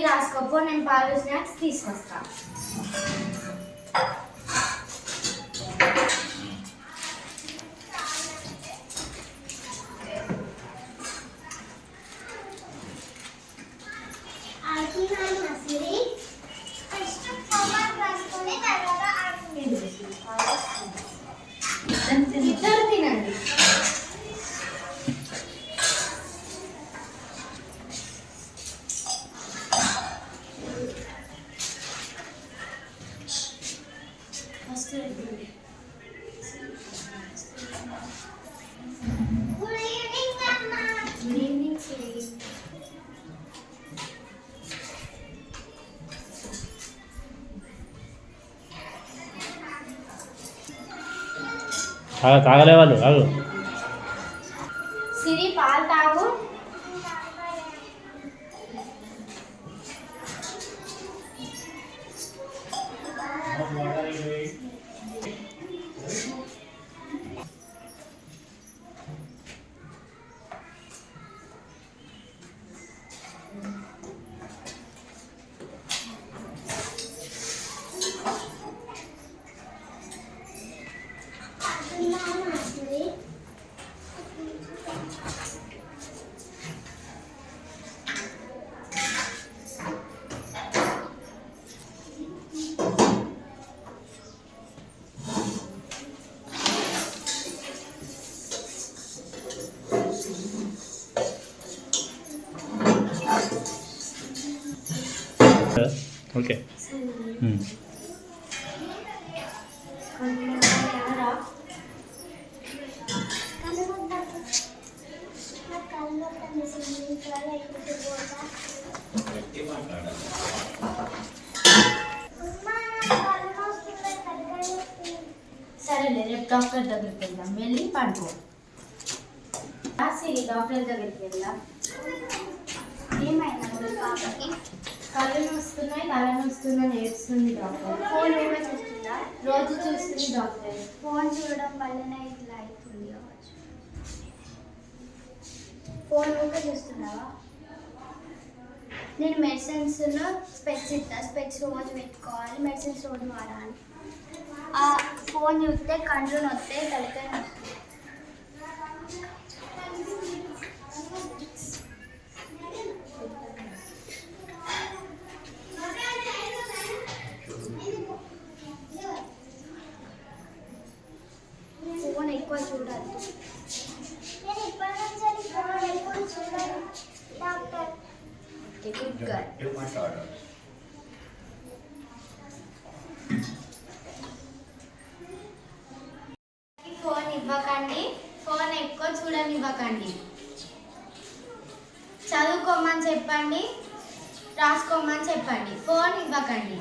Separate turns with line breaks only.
రాసుకోపో, నేను పాలు స్నాక్స్ తీసుకొస్తా. ఇద్దరు తినండి.
తాగలే వాళ్ళు తాగు.
సిరి పాలు తాగు.
ఓకే.
సరేలే, రేపు డాక్టర్ దగ్గరికి వెళ్దాం. వెళ్ళి పడుకో. సిరి డాక్టర్ దగ్గరికి వెళ్దాం. ఏమైనా పాపకి కళ్ళు వస్తున్నాయి, తల వస్తుందని ఏడుస్తుంది డాక్టర్.
ఫోన్ ఊగా చూస్తుందా?
రోజు చూస్తుంది డాక్టర్.
ఫోన్ చూడడం వల్లనే ఇట్లా అవుతుంది కావచ్చు. ఫోన్ ఊగా చూస్తున్నావా? నేను మెడిసిన్స్లో స్పెక్స్ ఇస్తా. స్పెక్స్ రోజు పెట్టుకోవాలి, మెడిసిన్స్ రోజు వాడాలి. ఆ ఫోన్ చూస్తే కండ్లు నొస్తే, తలకాయ నొస్తుంది. ఫోన్ ఎక్కువ చూడాలి. నేను ఇప్పటి నుంచి ఫోన్ ఎక్కువ చూడాలి డాక్టర్. Good girl.
ఫోన్ ఇవ్వకండి, ఫోన్ ఎక్కువ చూడనివ్వకండి. చదువుకోమని చెప్పండి, రాసుకోమని చెప్పండి. ఫోన్ ఇవ్వకండి.